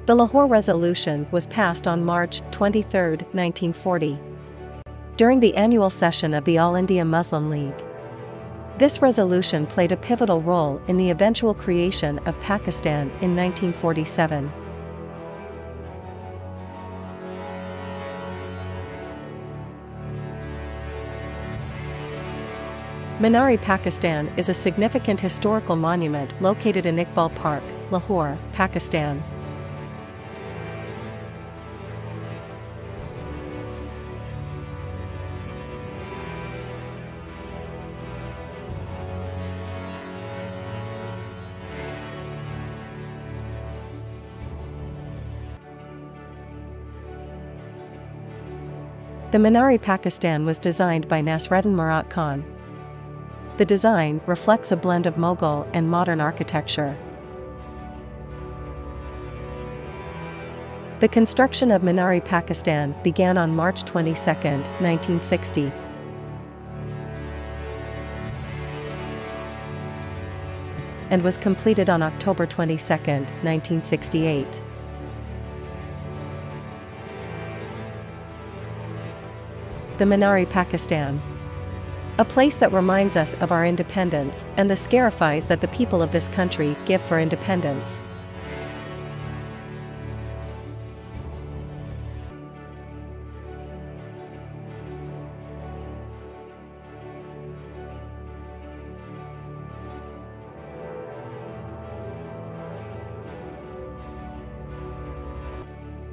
The Lahore Resolution was passed on March 23, 1940, during the annual session of the All India Muslim League. This resolution played a pivotal role in the eventual creation of Pakistan in 1947. Minar-e-Pakistan is a significant historical monument located in Iqbal Park, Lahore, Pakistan. The Minar-e-Pakistan was designed by Nasreddin Murat Khan. The design reflects a blend of Mughal and modern architecture. The construction of Minar-e-Pakistan began on March 22, 1960. And was completed on October 22, 1968. The Minar-e-Pakistan. A place that reminds us of our independence and the sacrifice that the people of this country give for independence.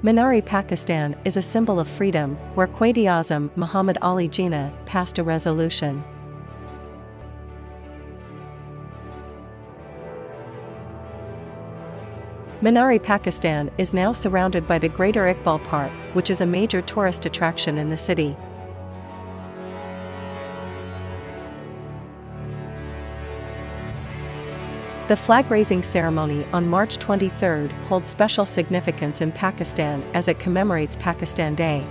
Minar-e-Pakistan is a symbol of freedom, where Quaid-e-Azam Muhammad Ali Jinnah passed a resolution. Minar-e-Pakistan is now surrounded by the Greater Iqbal Park, which is a major tourist attraction in the city. The flag-raising ceremony on March 23 holds special significance in Pakistan as it commemorates Pakistan Day.